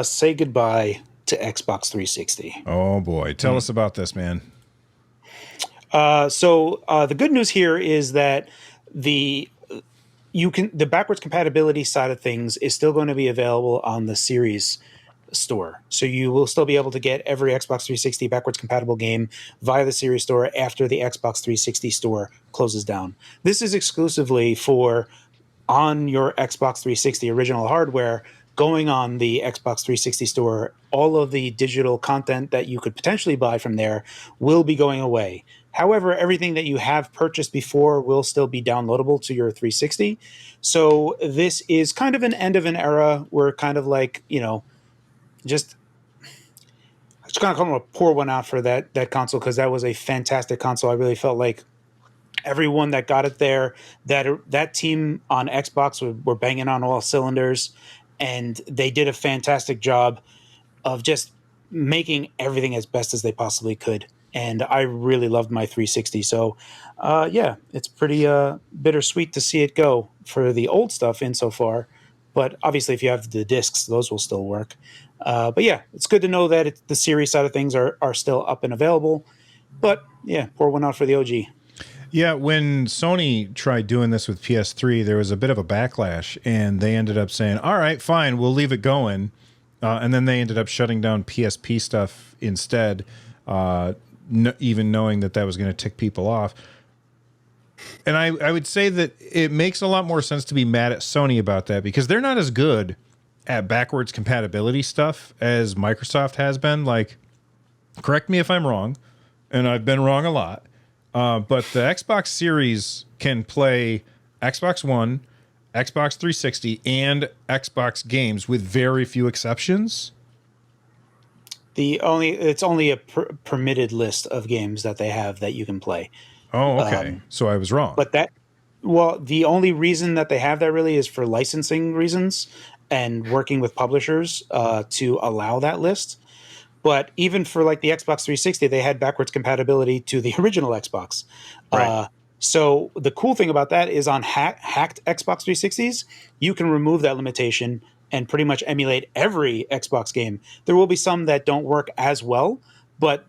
Say goodbye to Xbox 360. Oh boy, tell us about this, man. So the good news here is that the the backwards compatibility side of things is still going to be available on the Series store. So you will still be able to get every Xbox 360 backwards compatible game via the Series store after the Xbox 360 store closes down. This is exclusively for on your Xbox 360 original hardware. Going on the Xbox 360 store, all of the digital content that you could potentially buy from there will be going away. However, everything that you have purchased before will still be downloadable to your 360. So this is kind of an end of an era. We're kind of like, just kind of pour one out for that console, because that was a fantastic console. I really felt like everyone that got it there, that team on Xbox were banging on all cylinders, and they did a fantastic job of just making everything as best as they possibly could. And I really loved my 360. So, yeah, it's pretty bittersweet to see it go for the old stuff insofar. But obviously, if you have the discs, those will still work. But yeah, it's good to know that the series side of things are still up and available. But yeah, pour one out for the OG. Yeah, when Sony tried doing this with PS3, there was a bit of a backlash, and they ended up saying, "All right, fine, we'll leave it going," and then they ended up shutting down PSP stuff instead, even knowing that was going to tick people off. And I would say that it makes a lot more sense to be mad at Sony about that, because they're not as good at backwards compatibility stuff as Microsoft has been. Like, correct me if I'm wrong, and I've been wrong a lot. But the Xbox Series can play Xbox One, Xbox 360, and Xbox games with very few exceptions. It's only a permitted list of games that they have that you can play. Oh, okay. So I was wrong. But the only reason that they have that really is for licensing reasons and working with publishers to allow that list. But even for like the Xbox 360, they had backwards compatibility to the original Xbox. Right. So the cool thing about that is on hacked Xbox 360s, you can remove that limitation and pretty much emulate every Xbox game. There will be some that don't work as well, but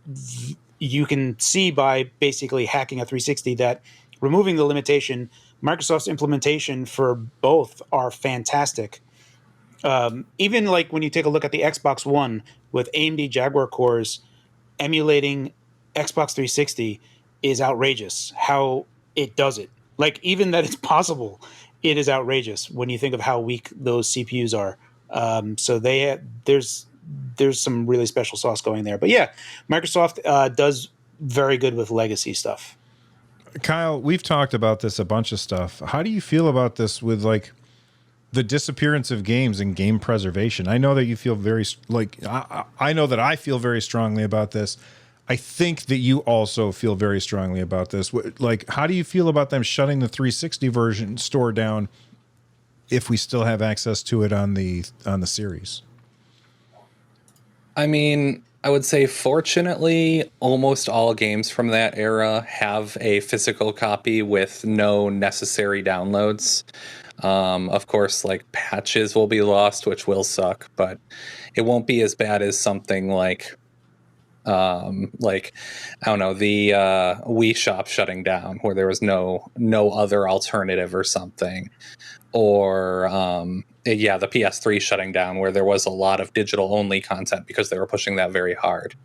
you can see by basically hacking a 360 that removing the limitation, Microsoft's implementation for both are fantastic. Even like when you take a look at the Xbox One with AMD Jaguar cores emulating Xbox 360 is outrageous how it does it. Like, even that it's possible, it is outrageous when you think of how weak those CPUs are. So there's some really special sauce going there. But yeah, Microsoft does very good with legacy stuff. Kyle, we've talked about this a bunch of stuff. How do you feel about this with like the disappearance of games and game preservation? I know that you feel I know that I feel very strongly about this. I think that you also feel very strongly about this. Like, how do you feel about them shutting the 360 version store down if we still have access to it on the series? I mean, I would say fortunately, almost all games from that era have a physical copy with no necessary downloads. Of course, like patches will be lost, which will suck, but it won't be as bad as something like I don't know, the Wii Shop shutting down, where there was no other alternative or something, or the PS3 shutting down, where there was a lot of digital only content because they were pushing that very hard.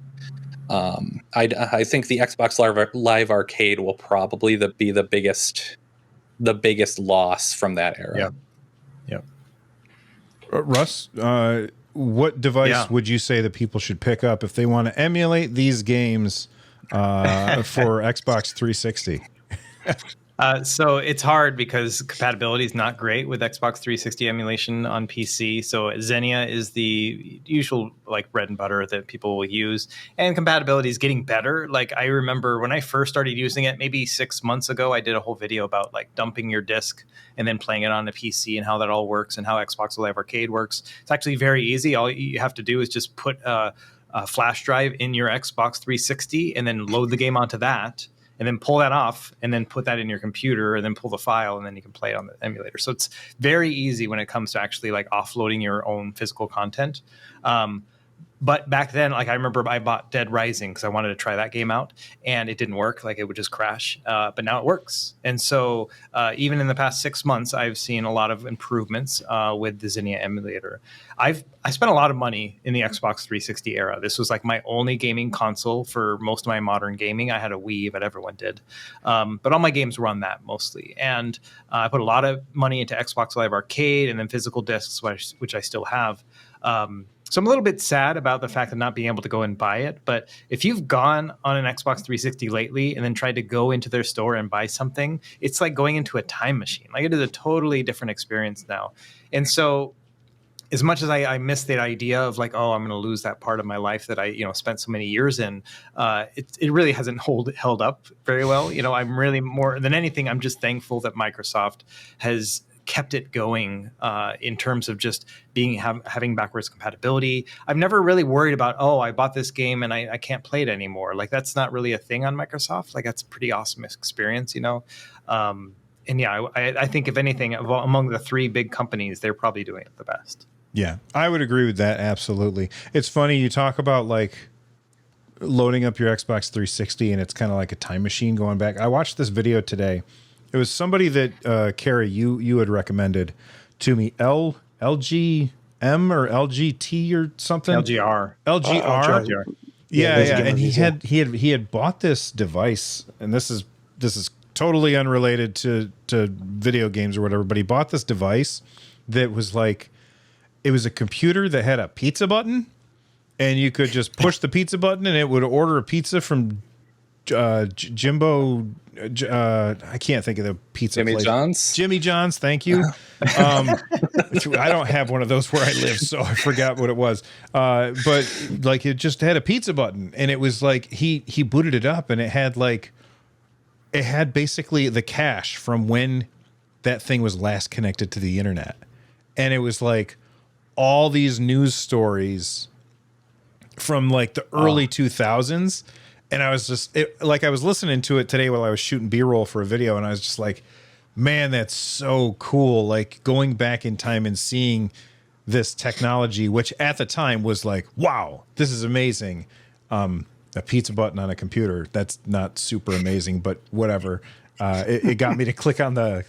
I think the Xbox Live Arcade will probably be the biggest loss from that era. Yep. Russ, what device would you say that people should pick up if they want to emulate these games for Xbox 360? So it's hard because compatibility is not great with Xbox 360 emulation on PC. So Xenia is the usual like bread and butter that people will use, and compatibility is getting better. Like, I remember when I first started using it, maybe 6 months ago, I did a whole video about like dumping your disc and then playing it on a PC and how that all works and how Xbox Live Arcade works. It's actually very easy. All you have to do is just put a flash drive in your Xbox 360 and then load the game onto that. and then pull that off and then put that in your computer and then pull the file and then you can play it on the emulator. So it's very easy when it comes to actually like offloading your own physical content. But back then, like I remember I bought Dead Rising because I wanted to try that game out, and it didn't work. Like it would just crash. But now it works. And so even in the past 6 months, I've seen a lot of improvements with the Zinnia emulator. I spent a lot of money in the Xbox 360 era. This was like my only gaming console for most of my modern gaming. I had a Wii, but everyone did. But all my games were on that mostly. And I put a lot of money into Xbox Live Arcade and then physical discs, which I still have. So I'm a little bit sad about the fact of not being able to go and buy it. But if you've gone on an Xbox 360 lately and then tried to go into their store and buy something, it's like going into a time machine. Like it is a totally different experience now. And so as much as I miss the idea of like, oh, I'm going to lose that part of my life that I, spent so many years in, it really hasn't held up very well. I'm really more than anything, I'm just thankful that Microsoft has kept it going in terms of just having backwards compatibility. I've never really worried about, oh, I bought this game and I can't play it anymore. Like that's not really a thing on Microsoft. Like that's a pretty awesome experience, And yeah, I think if anything, among the three big companies, they're probably doing it the best. Yeah, I would agree with that. Absolutely. It's funny. You talk about like loading up your Xbox 360 and it's kind of like a time machine going back. I watched this video today. It was somebody that, Carrie, you had recommended to me, LGM or LGT or something. LGR. LGR. Yeah. And he had bought this device, and this is totally unrelated to video games or whatever, but he bought this device that was like, it was a computer that had a pizza button, and you could just push the pizza button and it would order a pizza from Jimbo. I can't think of the pizza Jimmy place. John's. Jimmy John's, thank you. I don't have one of those where I live, so I forgot what it was. But like it just had a pizza button, and it was like he booted it up, and it had basically the cache from when that thing was last connected to the internet, and it was like all these news stories from like the early 2000s. And I was just I was listening to it today while I was shooting B-roll for a video, and I was just like, man, that's so cool. Like going back in time and seeing this technology, which at the time was like, wow, this is amazing. A pizza button on a computer. That's not super amazing, but whatever. It got me to click on the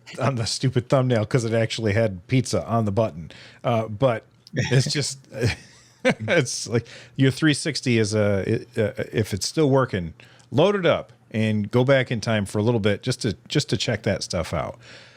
stupid thumbnail because it actually had pizza on the button. But it's just... It's like your 360 is if it's still working, load it up and go back in time for a little bit just to check that stuff out.